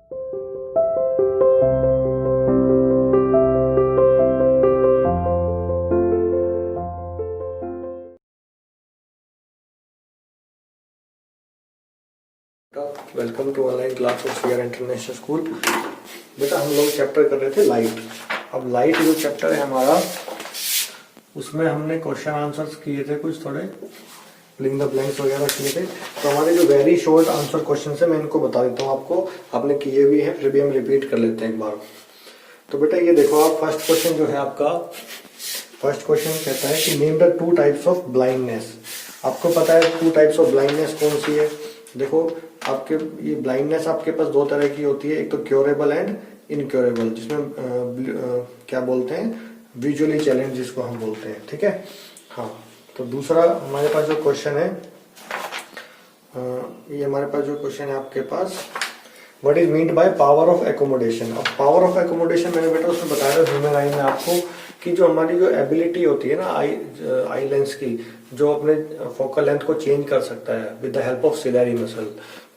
Welcome to online class of CR international school. बेटा हम लोग चैप्टर कर रहे थे लाइट। अब लाइट जो चैप्टर है हमारा, उसमें हमने क्वेश्चन आंसर्स किए थे, कुछ थोड़े फिलिंग द ब्लैंक्स वगैरह किए थे। तो हमारे जो वेरी शॉर्ट आंसर क्वेश्चन है मैं इनको बता देता हूँ आपको, आपने किए भी हैं, फिर भी हम रिपीट कर लेते हैं एक बार। तो बेटा ये देखो, आप फर्स्ट क्वेश्चन जो है आपका, फर्स्ट क्वेश्चन कहता है कि name the two types of blindness. आपको पता है टू टाइप्स ऑफ ब्लाइंडनेस कौन सी है? देखो आपके ये ब्लाइंडनेस आपके पास दो तरह की होती है, एक तो क्योरेबल एंड इनक्योरेबल, जिसमें क्या बोलते हैं, विजुअली चैलेंज जिसको हम बोलते हैं। ठीक है, हाँ। तो दूसरा हमारे पास जो क्वेश्चन है, ये हमारे पास जो क्वेश्चन है आपके पास, what is meant by power of accommodation. Power of of एकोमोडेशन मैंने बेटा उसमें बताया था ह्यूमन आई में आपको, कि जो हमारी जो एबिलिटी होती है ना आई लेंस की, जो अपने फोकल लेंथ को चेंज कर सकता है with the help of ciliary muscle.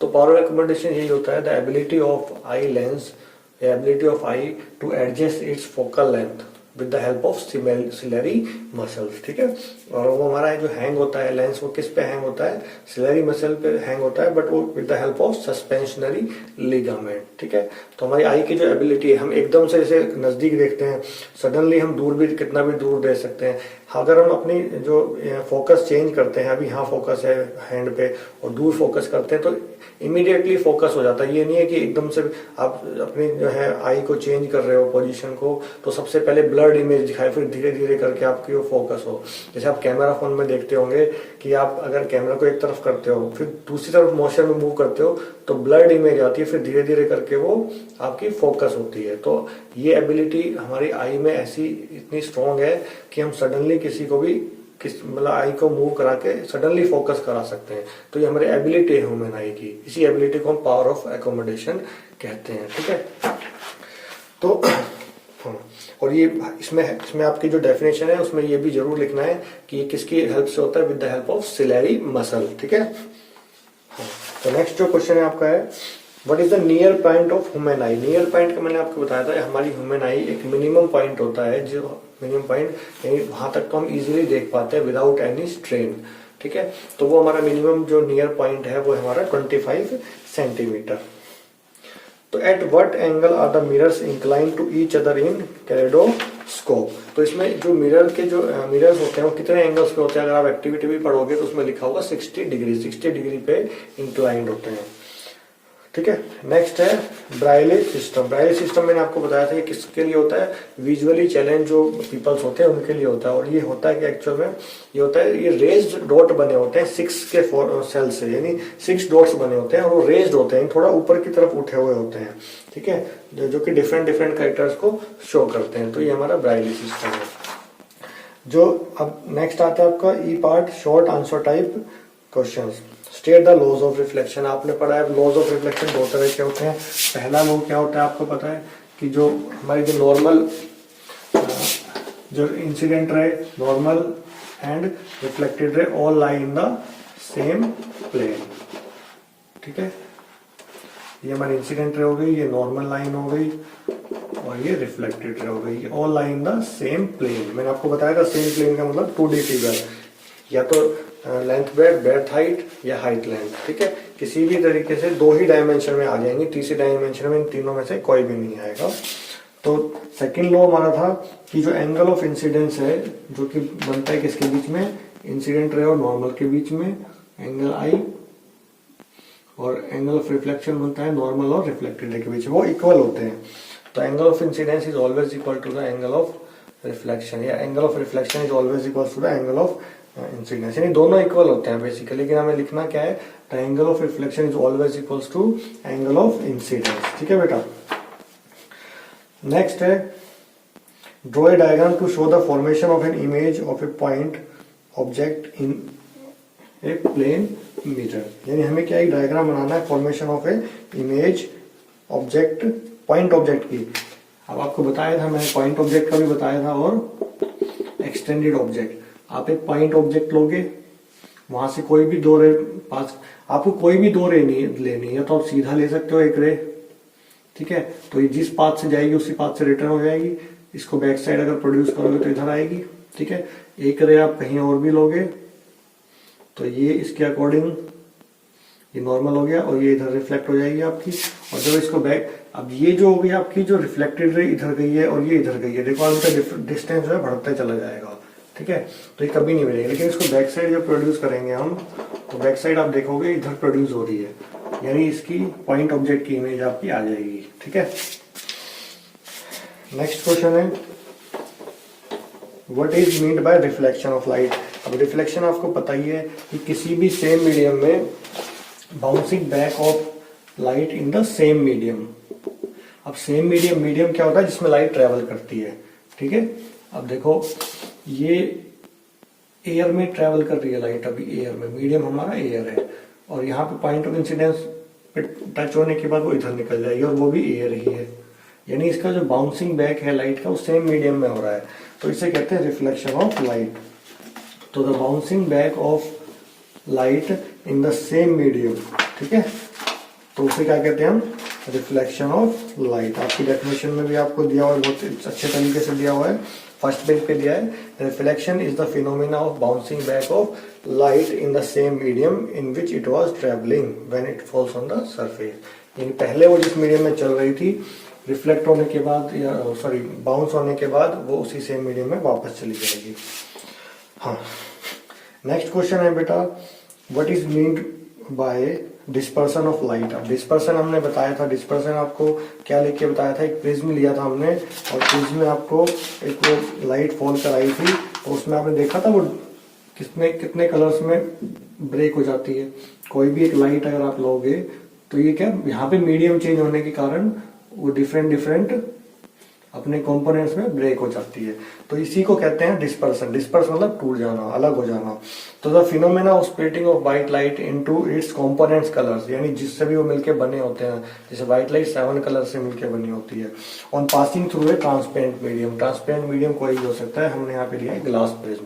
तो पावर ऑफ एकोमोडेशन यही होता है, the ability of eye lens, ability of eye to adjust its focal length with the help of ciliary muscles. ठीक है, और वो हमारा जो हैंग होता है लेंस, वो किस पे हैंग होता है? सिलेरी मसल पे हैंग होता है, बट वो with the help of suspensory ligament. ठीक है, तो हमारी आई की जो एबिलिटी है, हम एकदम से इसे नजदीक देखते हैं, सडनली हम दूर भी कितना भी दूर देख सकते हैं। अगर हम अपनी जो फोकस चेंज करते हैं, अभी यहाँ फोकस है हैंड पे और दूर फोकस करते हैं, तो इमीडिएटली फोकस हो जाता है। ये नहीं है कि एकदम से आप अपनी जो है आई को चेंज कर रहे हो पोजीशन को, तो सबसे पहले ब्लर्ड इमेज दिखाए, फिर धीरे धीरे करके आपकी वो फोकस हो। जैसे आप कैमरा फोन में देखते होंगे कि आप अगर कैमरा को एक तरफ करते हो, फिर दूसरी तरफ मोशन में मूव करते हो, तो ब्लर्ड इमेज आती है, फिर धीरे धीरे करके वो आपकी फोकस होती है। तो ये एबिलिटी हमारी आई में ऐसी इतनी स्ट्रॉन्ग है कि हम सडनली किसी को भी मतलब आई को मूव करा के सडनली फोकस करा सकते हैं। तो ये हमारी एबिलिटी है ह्यूमन आई की, इसी एबिलिटी को हम पावर ऑफ एकोमोडेशन कहते हैं। ठीक है, तो और ये इसमें आपकी जो डेफिनेशन है उसमें ये भी जरूर लिखना है कि ये किसकी हेल्प से होता है, with the help of ciliary muscle. ठीक है, तो नेक्स्ट जो क्वेश्चन है आपका है, what is the near point of human eye. Near point का मैंने आपको बताया था, हमारी ह्यूमन आई एक मिनिमम पॉइंट होता है, जो मिनिमम पॉइंट यानी वहां तक तो हम इजीली देख पाते हैं विदाउट एनी स्ट्रेन। ठीक है, तो वो हमारा मिनिमम जो नियर पॉइंट है वो हमारा 25 सेंटीमीटर। तो at what angle are the mirrors inclined to each other in kaleidoscope. तो इसमें जो मिरर के जो मिरर्स होते हैं वो कितने एंगल्स पे होते हैं? अगर आप एक्टिविटी भी पढ़ोगे तो उसमें लिखा होगा 60 डिग्री पे इंक्लाइंड होते हैं। ठीक है, नेक्स्ट है ब्राइले सिस्टम। ब्राइले सिस्टम मैंने आपको बताया था, ये किसके लिए होता है? विजुअली चैलेंज जो पीपल्स होते हैं उनके लिए होता है। और ये होता है कि एक्चुअल में ये होता है, ये रेज्ड डॉट बने होते हैं 6 के सेल से, यानी 6 डॉट्स बने होते हैं और वो रेज्ड होते हैं, थोड़ा ऊपर की तरफ उठे हुए होते हैं। ठीक है, जो कि डिफरेंट कैरेक्टर्स को शो करते हैं। तो ये हमारा ब्राइले सिस्टम है। जो अब नेक्स्ट आता है आपका E part, short answer type questions. State the laws of reflection. आपने पढ़ा है लॉज ऑफ रिफ्लेक्शन दो तरह के होते हैं। पहला लॉ क्या होता है आपको पता है, कि जो हमारी जो नॉर्मल जो incident ray, normal and reflected ray all lie in the same plane. ठीक है, ये हमारी इंसिडेंट रे हो गई, ये नॉर्मल लाइन हो गई और ये रिफ्लेक्टेड रे हो गई, ये all lie in the same plane. मैंने आपको बताया था सेम प्लेन का मतलब 2D फिगर, या तो लेंथ ब्रेड्थ हाइट या हाइट लेंथ। ठीक है, किसी भी तरीके से 2 ही डायमेंशन में आ जाएंगे, तीसरे डायमेंशन में इन तीनों में से कोई भी नहीं आएगा। तो सेकंड लॉ हमारा था कि जो एंगल ऑफ इंसिडेंस है, जो कि बनता है किसके बीच में? इंसिडेंट रे और नॉर्मल के बीच में एंगल आई, और एंगल ऑफ रिफ्लेक्शन बनता है नॉर्मल और रिफ्लेक्टेड रे के बीच में, वो इक्वल होते हैं। तो angle of incidence is always equal to the angle of reflection, या angle of reflection is always equal to the angle of incidence, यानी दोनों इक्वल होते हैं बेसिकली। लेकिन हमें लिखना क्या है? The angle of reflection is always equals to angle of incidence. ठीक है बेटा, नेक्स्ट है draw a diagram to show the formation of an image of a point object in a plane mirror. यानी हमें क्या एक डायग्राम बनाना है formation of a image object, point object की। अब आपको बताया था मैंने, पॉइंट ऑब्जेक्ट का भी बताया था और एक्सटेंडेड ऑब्जेक्ट। आप एक पॉइंट ऑब्जेक्ट लोगे, वहां से कोई भी दो रे पास, आपको कोई भी दो रे नहीं लेनी है, तो आप सीधा ले सकते हो एक रे, ठीक है। तो ये जिस पाथ से जाएगी उसी पाथ से रिटर्न हो जाएगी। इसको बैक साइड अगर प्रोड्यूस करोगे तो इधर आएगी, ठीक है। एक रे आप कहीं और भी लोगे तो ये इसके अकॉर्डिंग ये नॉर्मल हो गया और ये इधर रिफ्लेक्ट हो जाएगी आपकी। और जब इसको बैक, अब ये जो हो गई आपकी जो रिफ्लेक्टेड रे इधर गई है और ये इधर गई है, देखो इनका डिस्टेंस जो है बढ़ते चला जाएगा, ठीक है। तो ये कभी नहीं मिलेगी। लेकिन इसको बैक साइड जब प्रोड्यूस करेंगे हम, तो बैक साइड आप देखोगे इधर प्रोड्यूस हो रही है, यानी इसकी पॉइंट ऑब्जेक्ट की इमेज आपकी आ जाएगी, ठीक है। नेक्स्ट क्वेश्चन है what is meant bye reflection of light. अब रिफ्लेक्शन आपको पता ही है कि किसी भी सेम मीडियम में bouncing back of light in the same medium. अब सेम मीडियम क्या होता है, जिसमें लाइट ट्रेवल करती है, ठीक है। अब देखो ये एयर में ट्रेवल कर रही है लाइट, अभी एयर में, मीडियम हमारा एयर है, और यहाँ पे पॉइंट ऑफ इंसिडेंस पे टच होने के बाद वो इधर निकल जाएगी और वो भी एयर ही है, यानी इसका जो बाउंसिंग बैक है लाइट का वो सेम मीडियम में हो रहा है, तो इसे कहते हैं रिफ्लेक्शन ऑफ लाइट। तो the bouncing back of light in the same medium, ठीक है, तो उसे क्या कहते हैं हम, रिफ्लेक्शन ऑफ लाइट। आपकी डेफिनेशन में भी आपको दिया हुआ है, बहुत अच्छे तरीके से दिया हुआ है, फर्स्ट पेज पे दिया है, reflection is the phenomena of bouncing back of light in the same medium in which it was travelling when it falls on the surface. यानी पहले वो जिस मीडियम में चल रही थी, रिफ्लेक्ट होने के बाद या सॉरी बाउंस होने के बाद वो उसी सेम मीडियम में वापस चली जाएगी। हाँ, नेक्स्ट क्वेश्चन है बेटा what is meant bye dispersion of light. अब डिस्पर्सन हमने बताया था, डिस्पर्सन आपको क्या लेके बताया था, एक प्रिज्म लिया था हमने, और प्रिज्म में आपको एक वो लाइट फॉल कराई थी, तो उसमें आपने देखा था वो कितने कलर्स में ब्रेक हो जाती है। कोई भी एक लाइट अगर आप लोगे तो ये क्या, यहाँ पे मीडियम चेंज होने के कारण वो डिफरेंट अपने कंपोनेंट्स में ब्रेक हो जाती है, तो इसी को कहते हैं डिस्पर्सन। डिस्पर्स मतलब टूट जाना, अलग हो जाना। तो the phenomena of splitting of white light into its components colours, यानी जिससे भी वो मिलके बने होते हैं, जैसे व्हाइट लाइट 7 कलर से मिलके बनी होती है, on passing through a transparent medium. Transparent medium कोई भी हो सकता है, हमने यहाँ पे लिया है ग्लास प्रिज्म।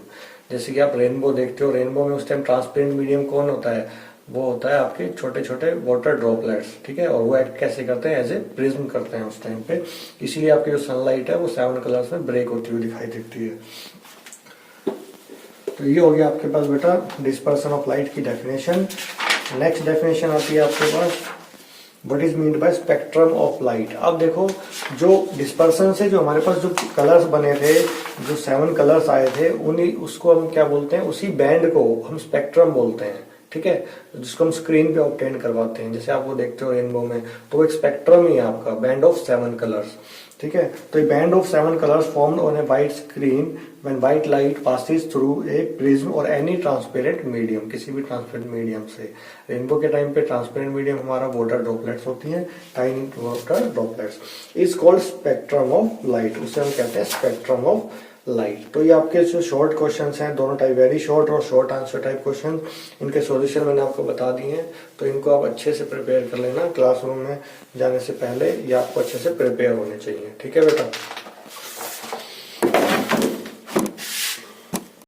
जैसे कि आप रेनबो देखते हो, रेनबो में उस टाइम ट्रांसपेरेंट मीडियम कौन होता है, वो होता है आपके छोटे छोटे वाटर ड्रॉपलेट्स, ठीक है, और वो एक्ट कैसे करते हैं, एज ए प्रिज्म करते हैं उस टाइम पे, इसीलिए आपकी जो सनलाइट है वो 7 कलर्स में ब्रेक होती हुई दिखाई देती है। तो ये हो गया आपके पास बेटा डिस्पर्सन ऑफ लाइट की डेफिनेशन। नेक्स्ट डेफिनेशन आती है आपके पास what is meant by spectrum of light. अब देखो जो डिस्पर्सन से जो हमारे पास जो कलर्स बने थे, जो 7 कलर्स आए थे, उन्हीं उसको हम क्या बोलते हैं, उसी बैंड को हम स्पेक्ट्रम बोलते हैं, ठीक है, जिसको हम स्क्रीन पे ऑब्टेन करवाते हैं। जैसे आप वो देखते हो रेनबो में, तो वो एक स्पेक्ट्रम ही है आपका, बैंड ऑफ 7 कलर्स, ठीक है। तो ये band of 7 colours formed on a white screen when white light passes through a prism और एनी ट्रांसपेरेंट मीडियम, किसी भी ट्रांसपेरेंट मीडियम से। रेनबो के टाइम पे ट्रांसपेरेंट मीडियम हमारा वाटर ड्रॉपलेट्स होती हैं, tiny water droplets, is called spectrum of light, उसे हम कहते हैं स्पेक्ट्रम ऑफ लाइट। तो ये आपके जो शॉर्ट क्वेश्चंस हैं, दोनों टाइप, वेरी शॉर्ट और शॉर्ट आंसर टाइप क्वेश्चन, इनके सॉल्यूशन मैंने आपको बता दिए हैं, तो इनको आप अच्छे से प्रिपेयर कर लेना। क्लासरूम में जाने से पहले ये आपको अच्छे से प्रिपेयर होने चाहिए, ठीक है बेटा।